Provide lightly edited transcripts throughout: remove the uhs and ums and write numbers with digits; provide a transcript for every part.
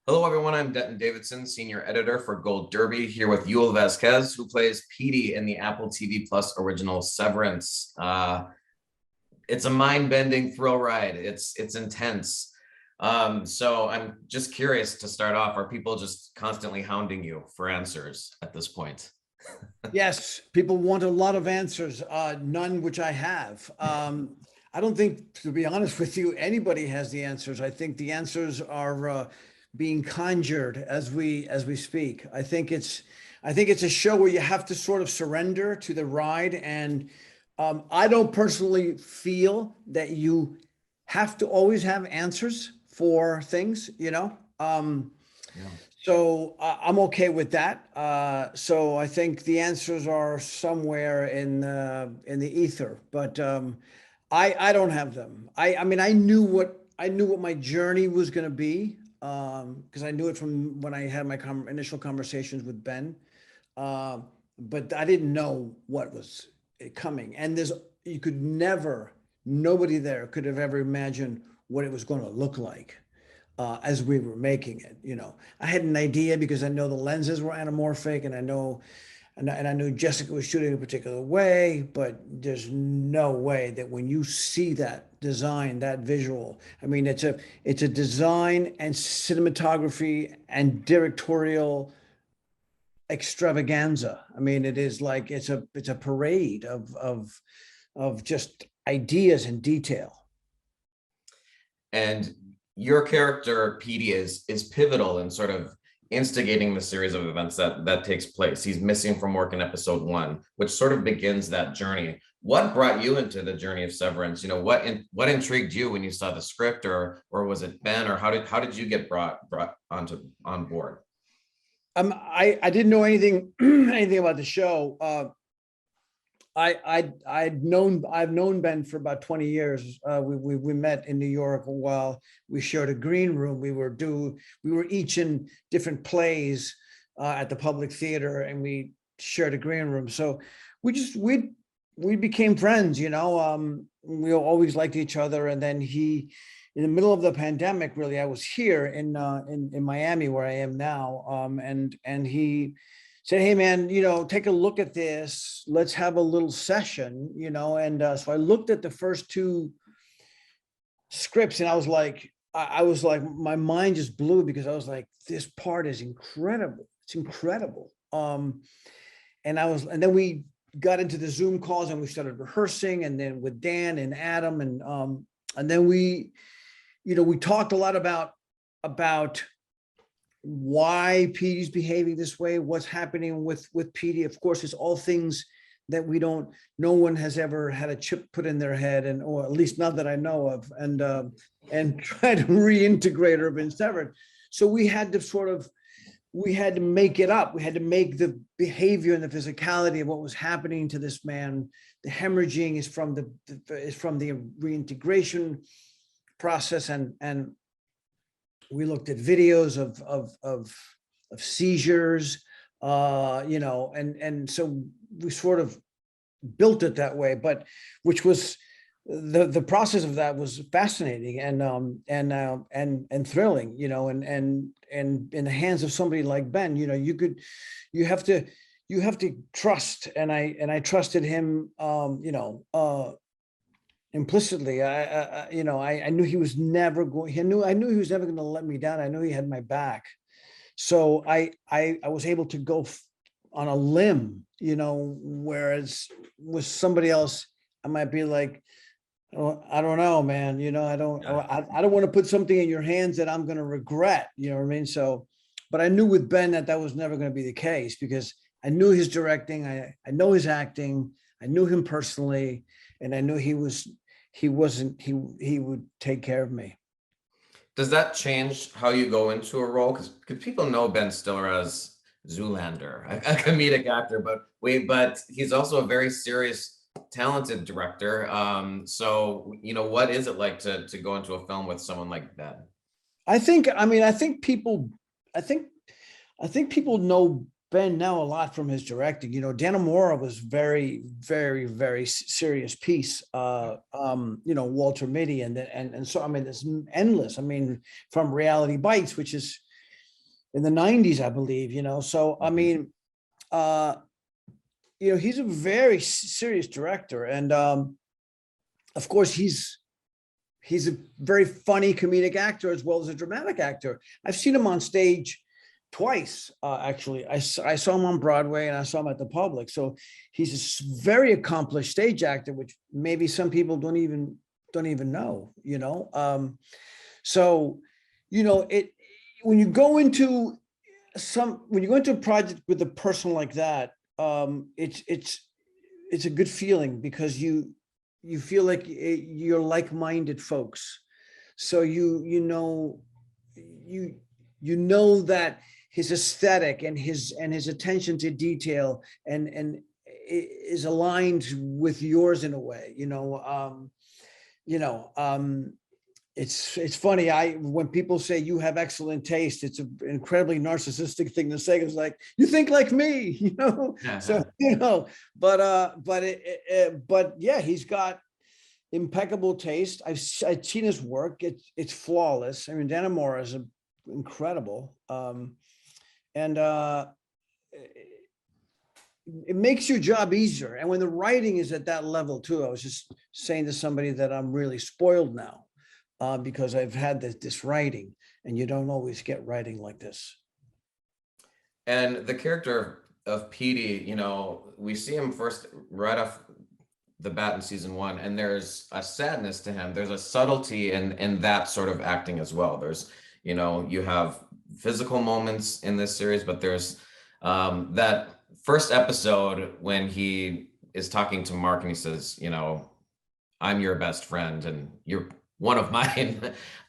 Hello, everyone. I'm Denton Davidson, senior editor for Gold Derby, here with Yul Vazquez, who plays Petey in the Apple TV Plus original Severance. It's a mind-bending thrill ride. It's intense. So I'm just curious to start off. Are people just constantly hounding you for answers at this point? Yes, people want a lot of answers, none which I have. I don't think, to be honest with you, anybody has the answers. I think the answers are being conjured as we speak. I think it's a show where you have to sort of surrender to the ride, and I don't personally feel that you have to always have answers for things, you know. Yeah. So I'm okay with that. So I think the answers are somewhere in the ether, but I don't have them. I mean I knew what my journey was going to be, because I knew it from when I had my initial conversations with Ben, uh, but I didn't know what was coming. And you could never, nobody there could have ever imagined what it was going to look like as we were making it. You know, I had an idea because I know the lenses were anamorphic, and I knew Jessica was shooting a particular way, but there's no way that when you see that design, that visual, I mean, it's a design and cinematography and directorial extravaganza. I mean, it is like it's a parade of just ideas and detail. And your character, Petey, is pivotal in sort of instigating the series of events that takes place. He's missing from work in episode 1, which sort of begins that journey. What brought you into the journey of Severance? You know, what intrigued you when you saw the script, or was it Ben, or how did you get brought on board? I didn't know anything anything about the show. I've known Ben for about 20 years. We met in New York while we shared a green room. We were each in different plays at the Public Theater, and we shared a green room. So we became friends, you know. We always liked each other. And then in the middle of the pandemic, really, I was here in Miami, where I am now, and he said, "Hey, man, you know, take a look at this. Let's have a little session, you know." And so I looked at the first 2 scripts, and I was like, my mind just blew, because I was like, this part is incredible. It's incredible. And then we got into the Zoom calls, and we started rehearsing, and then with Dan and Adam, and then we talked a lot about why Petey's behaving this way, what's happening with Petey. Of course, it's all things that no one has ever had a chip put in their head, or at least not that I know of, and try to reintegrate her in Severed. So we had to make it up. We had to make the behavior and the physicality of what was happening to this man. The hemorrhaging is from the reintegration process, and we looked at videos of seizures, you know, and so we sort of built it that way, but which was the process of that was fascinating and thrilling, you know, and in the hands of somebody like Ben, you know, you have to trust, and I trusted him, you know, implicitly. I knew he was never going. I knew he was never going to let me down. I knew he had my back. So I was able to go on a limb, you know, whereas with somebody else, I might be like, oh, I don't know, man. You know, I don't want to put something in your hands that I'm going to regret. You know what I mean? So, but I knew with Ben that was never going to be the case, because I knew his directing. I know his acting. I knew him personally, and I knew he would take care of me. Does that change how you go into a role? Because people know Ben Stiller as Zoolander, a comedic actor, but he's also a very serious, talented director. So, you know, what is it like to go into a film with someone like Ben? I think people know Ben now a lot from his directing. You know, Dannemora was very, very, very serious piece. You know, Walter Mitty, and so I mean, it's endless. I mean, from Reality Bites, which is in the 90s, I believe, you know. So I mean, you know, he's a very serious director, and of course he's a very funny comedic actor as well as a dramatic actor. I've seen him on stage twice, actually. I saw him on Broadway and I saw him at the Public. So he's a very accomplished stage actor, which maybe some people don't even know, you know. So, you know, when you go into a project with a person like that, it's a good feeling, because you feel like you're like-minded folks. So you know that his aesthetic and his attention to detail and is aligned with yours in a way, you know. It's funny. When people say you have excellent taste, it's an incredibly narcissistic thing to say. It's like, you think like me, you know. So you know, but yeah, he's got impeccable taste. I've seen his work. It's flawless. I mean, Dana Moore is incredible, and it makes your job easier. And when the writing is at that level too, I was just saying to somebody that I'm really spoiled now. Because I've had this writing, and you don't always get writing like this. And the character of Petey, you know, we see him first right off the bat in season 1, and there's a sadness to him. There's a subtlety in that sort of acting as well. There's, you know, you have physical moments in this series, but there's that first episode when he is talking to Mark and he says, you know, I'm your best friend and you're one of mine.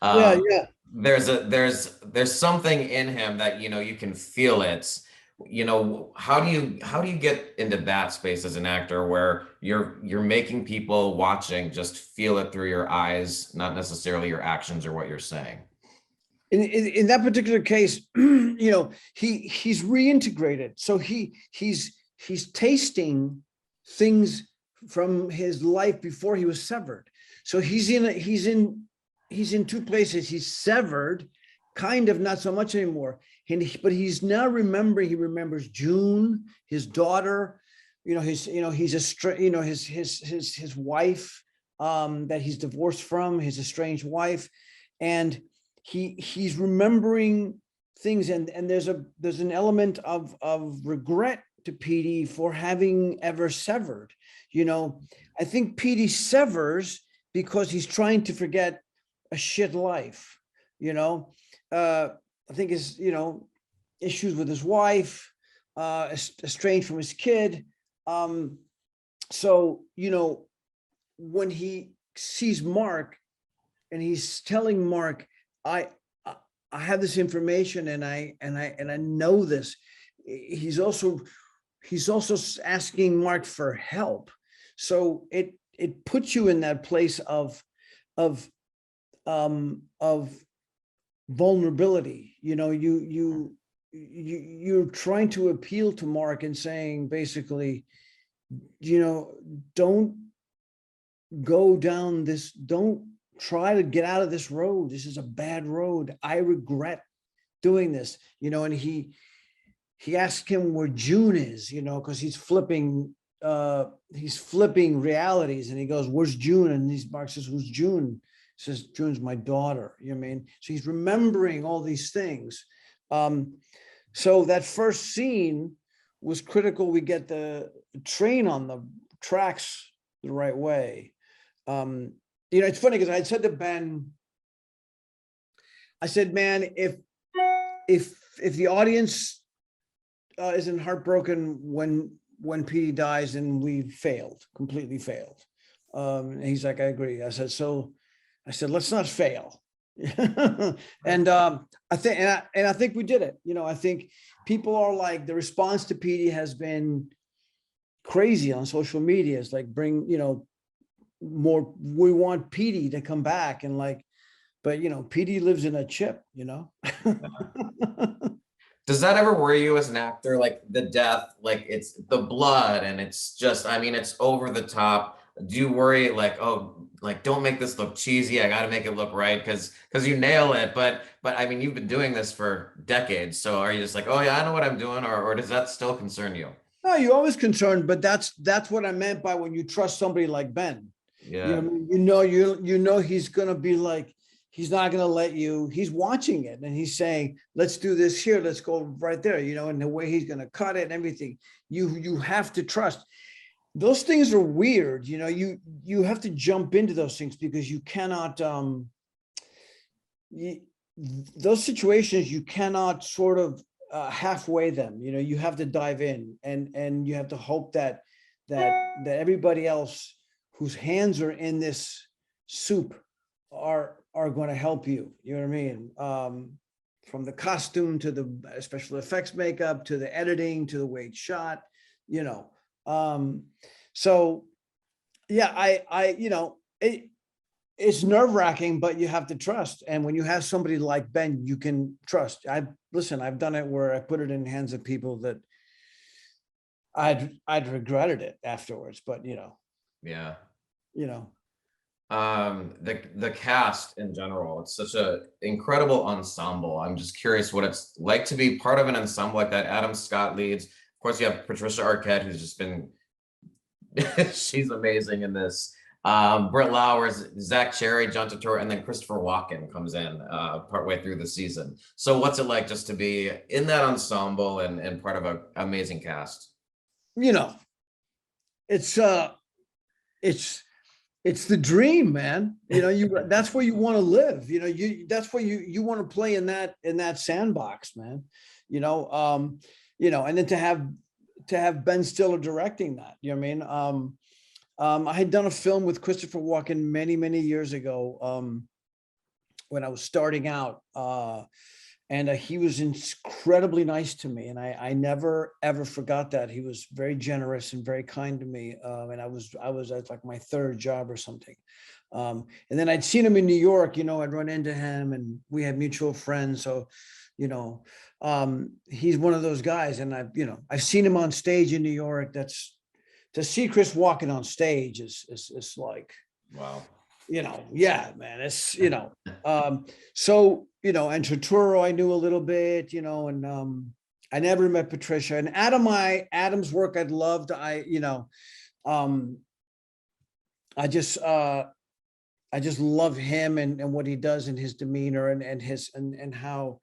Yeah. There's something in him that, you know, you can feel it. You know, how do you get into that space as an actor where you're making people watching just feel it through your eyes, not necessarily your actions or what you're saying? In that particular case, you know, he's reintegrated. So he's tasting things from his life before he was severed. So he's in two places. He's severed, kind of, not so much anymore. But he's now remembering. He remembers June, his daughter. You know, his wife that he's divorced from, his estranged wife, and he's remembering things. And there's an element of regret to Petey for having ever severed. You know, I think Petey severs because he's trying to forget a shit life, you know. I think his, you know, issues with his wife, estranged from his kid. So, you know, when he sees Mark and he's telling Mark, I have this information and I know this. He's also asking Mark for help. So it puts you in that place of vulnerability. You know, you're trying to appeal to Mark and saying, basically, you know, don't go down this, don't try to get out of this road. This is a bad road. I regret doing this, you know. And he asked him where June is, you know, because he's flipping realities, and he goes, where's June? And Mark says, who's June? He says, June's my daughter. You know what I mean? So he's remembering all these things. So that first scene was critical. We get the train on the tracks the right way. You know, it's funny because I said to Ben, I said, man, if the audience isn't heartbroken when Petey dies, then we completely failed. And he's like, I agree. I said, let's not fail. And I think we did it. You know, I think people are like, the response to Petey has been crazy on social media. It's like, bring, you know, more, we want Petey to come back, and like, but you know, Petey lives in a chip, you know. Does that ever worry you as an actor? Like the death, like it's the blood and it's just, I mean, it's over the top. Do you worry like, oh, like, don't make this look cheesy. I got to make it look right because you nail it. But I mean, you've been doing this for decades. So are you just like, oh yeah, I know what I'm doing, or does that still concern you? No, you're always concerned, but that's what I meant by when you trust somebody like Ben. Yeah. You know he's gonna be like, he's not gonna let you, he's watching it and he's saying, let's do this here, let's go right there, and the way he's gonna cut it and everything. You have to trust. Those things are weird, you have to jump into those things because you cannot those situations you cannot sort of halfway them. You have to dive in and you have to hope that everybody else whose hands are in this soup are going to help you. You know what I mean? From the costume to the special effects makeup to the editing to the way it's shot. So yeah, it's nerve wracking, but you have to trust. And when you have somebody like Ben, you can trust. I've done it where I put it in the hands of people that I'd regretted it afterwards, but Yeah. you know, The cast in general, it's such a incredible ensemble. I'm just curious what it's like to be part of an ensemble like that. Adam Scott leads. Of course, you have Patricia Arquette, who's just been she's amazing in this. Britt Lowers, Zach Cherry, John Turturro, and then Christopher Walken comes in partway through the season. So what's it like just to be in that ensemble and part of an amazing cast? it's it's the dream, man. That's where you want to live. That's where you want to play in that sandbox, man. And then to have Ben Stiller directing that. You know what I mean? I had done a film with Christopher Walken many years ago when I was starting out, and he was incredibly nice to me, and I never ever forgot that. He was very generous and very kind to me, and I was at like my third job or something. And then I'd seen him in New York. I'd run into him, and we had mutual friends. So, he's one of those guys, and I've seen him on stage in New York. To see Chris Walken on stage is like, Wow. Yeah, man, it's, so, and Turturro, I knew a little bit, and I never met Patricia and Adam's work. I'd loved, I just love him and what he does and his demeanor and his, and how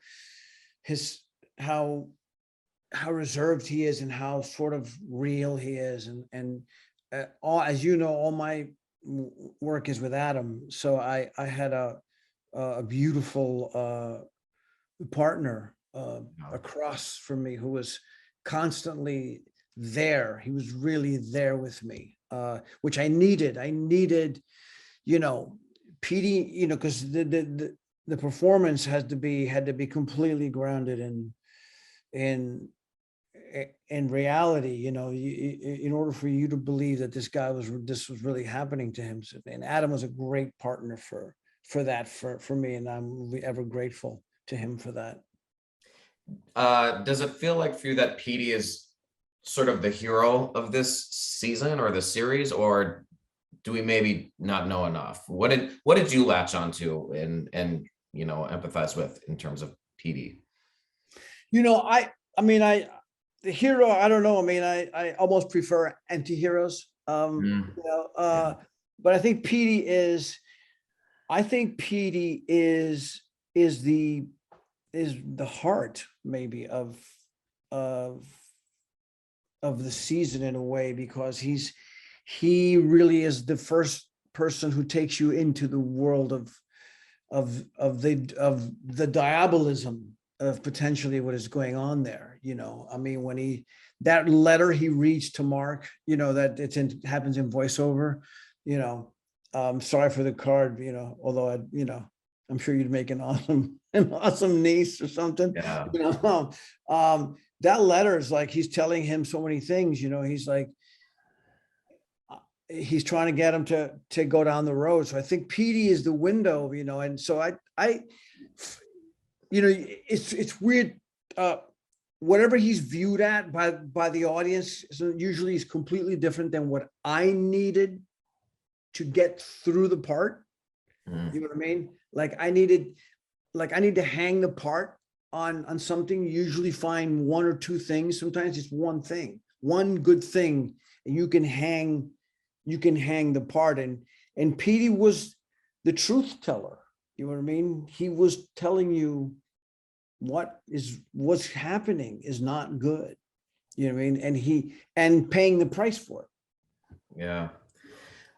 reserved he is and how sort of real he is. And all, as all my work is with Adam. So I had a beautiful partner across from me who was constantly there. He was really there with me, which I needed. Petey, because the performance had to be completely grounded in reality, in order for you to believe that this was really happening to him. And Adam was a great partner for me, and I'm ever grateful to him for that. Does it feel like for you that Petey is sort of the hero of this season or the series, or do we maybe not know enough? What did you latch onto and empathize with in terms of Petey? The hero, I don't know. I almost prefer anti-heroes. But I think Petey is the heart maybe of the season in a way, because he really is the first person who takes you into the world of the diabolism of potentially what is going on there. When that letter he reads to Mark, that happens in voiceover, sorry for the card, although I'm sure you'd make an awesome niece or something. Yeah. That letter is like, he's telling him so many things, he's like, he's trying to get him to go down the road. So I think Petey is the window, and so it's weird. Whatever he's viewed at by the audience, so usually is completely different than what I needed to get through the part. You know what I mean? Like I need to hang the part on something, usually find one or two things. Sometimes it's one thing, one good thing, and you can hang the part. And Petey was the truth teller. You know what I mean? He was telling you what's happening is not good. You know what I mean? And paying the price for it. Yeah.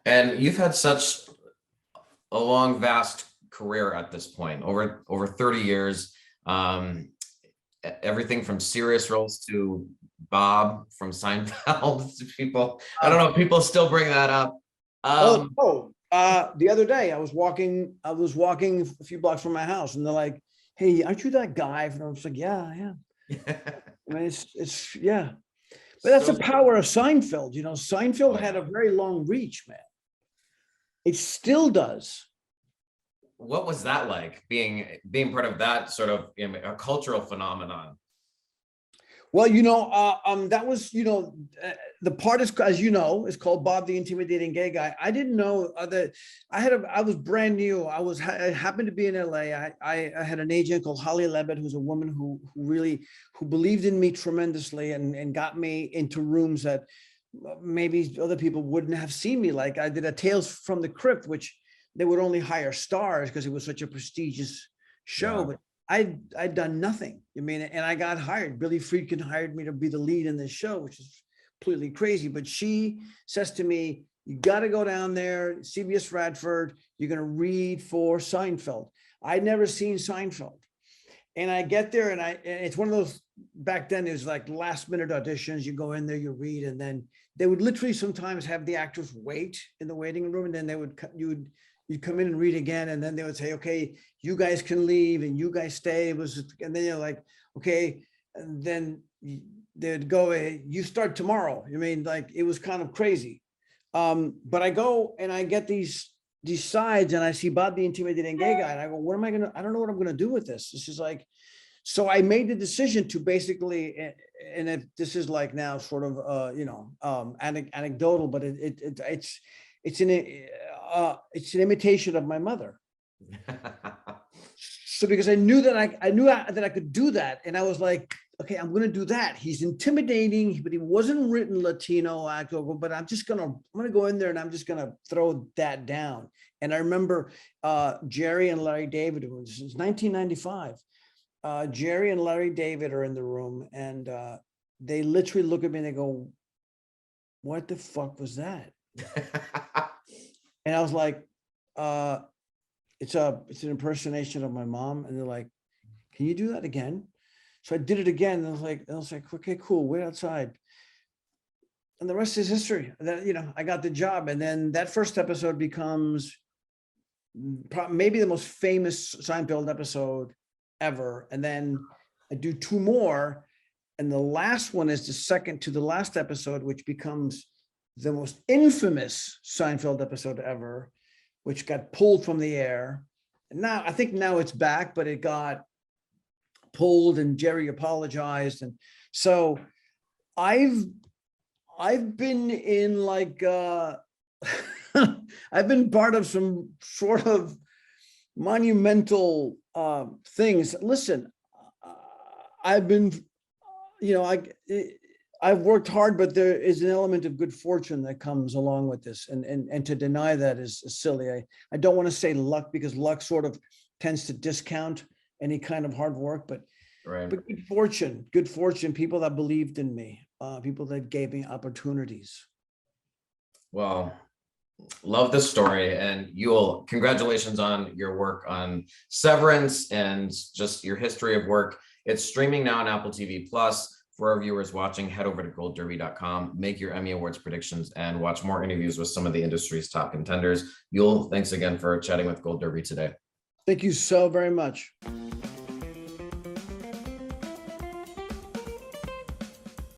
And you've had such a long, vast career at this point, over 30 years. Everything from serious roles to Bob from Seinfeld to people. I don't know if people still bring that up. The other day I was walking a few blocks from my house, and they're like, "Hey, aren't you that guy?" And I was like, "Yeah, I am." I mean, it's yeah. But that's the power of Seinfeld. You know, Seinfeld had a very long reach, man. It still does. What was that like, being part of that sort of a cultural phenomenon? Well, that was, the part is, as you know, is called Bob the Intimidating Gay Guy. I didn't know that I was brand new. I happened to be in LA. I had an agent called Holly Levitt, who's a woman who believed in me tremendously and got me into rooms that maybe other people wouldn't have seen me. Like I did a Tales from the Crypt, which they would only hire stars because it was such a prestigious show. But I'd done nothing. I mean, and I got hired. Billy Friedkin hired me to be the lead in this show, which is completely crazy. But she says to me, "You got to go down there, CBS Radford. You're going to read for Seinfeld." I'd never seen Seinfeld. And I get there, and it's one of those, back then it was like last minute auditions. You go in there, you read, and then they would literally sometimes have the actors wait in the waiting room, and then you'd come in and read again, and then they would say, "Okay, you guys can leave and you guys stay." And then you're like, "Okay," and then they'd go, "Hey, you start tomorrow." I mean, like it was kind of crazy. But I go and I get these sides, and I see Bob the Intimidating Gay Guy, and I go, I don't know what I'm gonna do with this. This is like, so I made the decision to basically, and this is like now sort of anecdotal, but it's an imitation of my mother. So because I knew that I could do that, and I was like, okay, I'm going to do that. He's intimidating, but he wasn't written Latino actor. But I'm going to go in there and I'm just going to throw that down. And I remember Jerry and Larry David. It was 1995. Jerry and Larry David are in the room, and they literally look at me and they go, "What the fuck was that?" And I was like, it's an impersonation of my mom. And they're like, "Can you do that again?" So I did it again. And I was like, "Okay, cool, wait outside." And the rest is history. Then, I got the job. And then that first episode becomes maybe the most famous Seinfeld episode ever. And then I do two more. And the last one is the second to the last episode, which becomes the most infamous Seinfeld episode ever, which got pulled from the air. And I think now it's back, but it got pulled and Jerry apologized. And so I've been in like, I've been part of some sort of monumental things. Listen, I've been, I've worked hard, but there is an element of good fortune that comes along with this. And to deny that is silly. I don't want to say luck, because luck sort of tends to discount any kind of hard work, but good fortune, people that believed in me, people that gave me opportunities. Well, love this story. And Yul, congratulations on your work on Severance and just your history of work. It's streaming now on Apple TV Plus. For our viewers watching, head over to goldderby.com, make your Emmy Awards predictions, and watch more interviews with some of the industry's top contenders. Yul, thanks again for chatting with Gold Derby today. Thank you so very much.